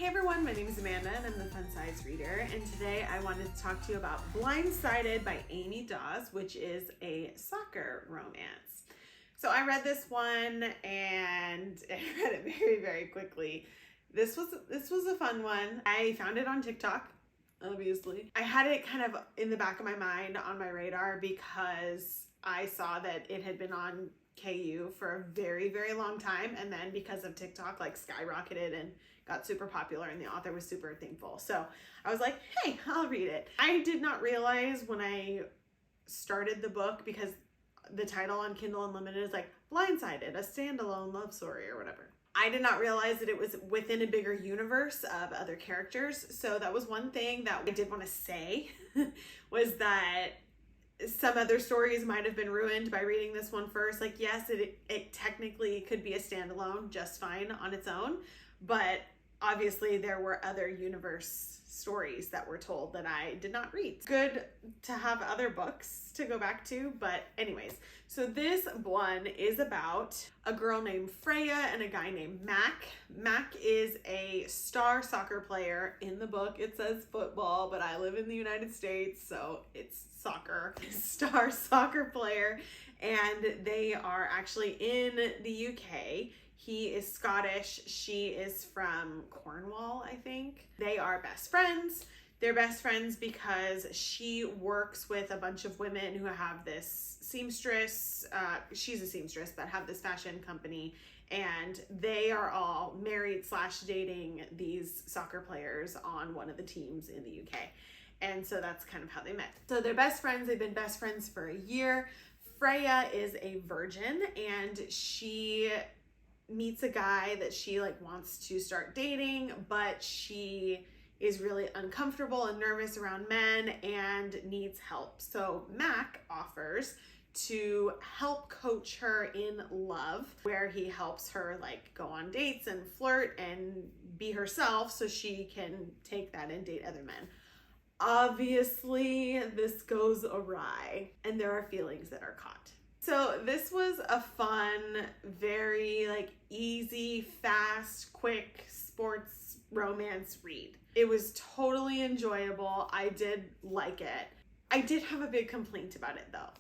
Hey everyone, my name is Amanda and I'm the Fun Size Reader, and today I wanted to talk to you about Blindsided by Amy Daws, which is a soccer romance. So I read this one and I read it very, very quickly. This was a fun one. I found it on TikTok, obviously. I had it kind of in the back of my mind on my radar because I saw that it had been on KU for a very, very long time, and then because of TikTok, like skyrocketed and got super popular, and the author was super thankful. So I was like, hey, I'll read it. I did not realize when I started the book, because the title on Kindle Unlimited is like Blindsided, a standalone love story or whatever. I did not realize that it was within a bigger universe of other characters. So that was one thing that I did want to say was that some other stories might have been ruined by reading this one first. Like, yes, it technically could be a standalone just fine on its own, but obviously there were other universe stories that were told that I did not read. It's good to have other books to go back to, but anyways, so this one is about a girl named Freya and a guy named Mac. Mac is a star soccer player. In the book it says football, but I live in the United States, so it's soccer. Star soccer player, and they are actually in the UK. He is Scottish. She is from Cornwall, I think. They are best friends. They're best friends because she works with a bunch of women who have this seamstress. She's a seamstress, but have this fashion company. And they are all married / dating these soccer players on one of the teams in the UK. And so that's kind of how they met. So they're best friends. They've been best friends for a year. Freya is a virgin, and she meets a guy that she wants to start dating, but she is really uncomfortable and nervous around men and needs help. So Mac offers to help coach her in love, where he helps her go on dates and flirt and be herself so she can take that and date other men. Obviously, this goes awry and there are feelings that are caught. So this was a fun, very easy, fast, quick sports romance read. It was totally enjoyable. I did like it. I did have a big complaint about it though.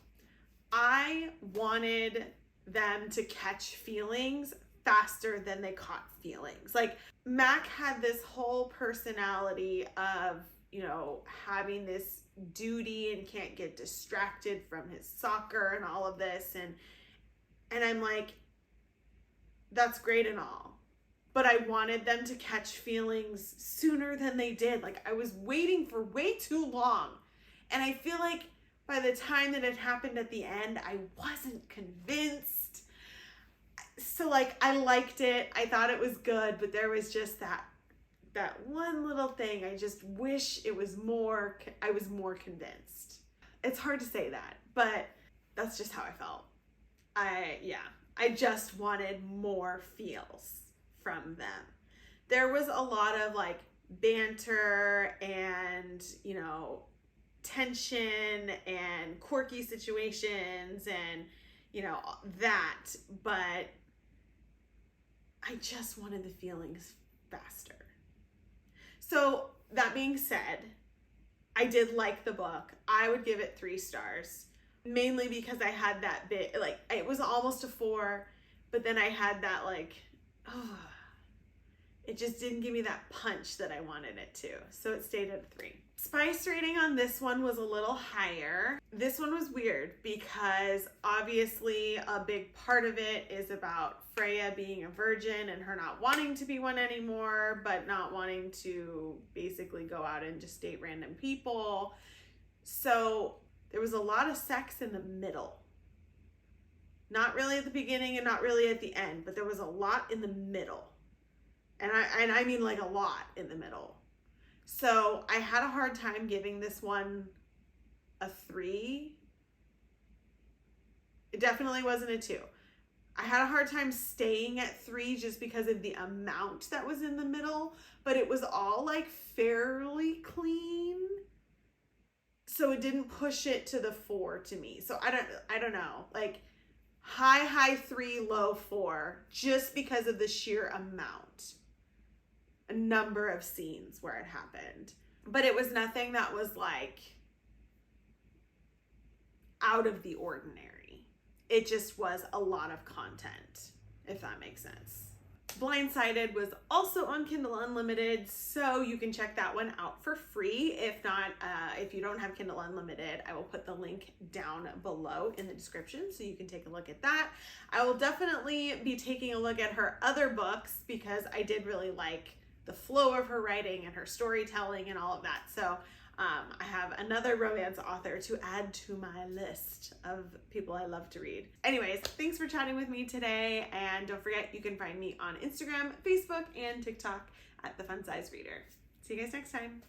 I wanted them to catch feelings faster than they caught feelings. Mac had this whole personality of, having this duty and can't get distracted from his soccer and all of this, and I'm like, that's great and all, but I wanted them to catch feelings sooner than they did. I was waiting for way too long, and I feel like by the time that it happened at the end, I wasn't convinced. So I liked it, I thought it was good, but there was just that one little thing. I just wish I was more convinced. It's hard to say that, but that's just how I felt. I just wanted more feels from them. There was a lot of banter and, tension and quirky situations and, that, but I just wanted the feelings faster. So that being said, I did like the book. I would give it 3 stars, mainly because I had that bit, it was almost a 4, but then I had that it just didn't give me that punch that I wanted it to. So it stayed at a 3. Spice rating on this one was a little higher. This one was weird because obviously a big part of it is about Freya being a virgin and her not wanting to be one anymore, but not wanting to basically go out and just date random people. So there was a lot of sex in the middle. Not really at the beginning and not really at the end, but there was a lot in the middle. And I mean a lot in the middle. So I had a hard time giving this one a 3. It definitely wasn't a 2. I had a hard time staying at 3 just because of the amount that was in the middle, but it was all fairly clean. So it didn't push it to the 4 to me. So I don't know, high 3, low 4, just because of the sheer amount. a number of scenes where it happened. But it was nothing that was like out of the ordinary. It just was a lot of content, if that makes sense. Blindsided was also on Kindle Unlimited, so you can check that one out for free. If not, if you don't have Kindle Unlimited, I will put the link down below in the description so you can take a look at that. I will definitely be taking a look at her other books because I did really like the flow of her writing and her storytelling and all of that. So I have another romance author to add to my list of people I love to read. Anyways, thanks for chatting with me today, and don't forget you can find me on Instagram, Facebook, and TikTok at The Fun Size Reader. See you guys next time.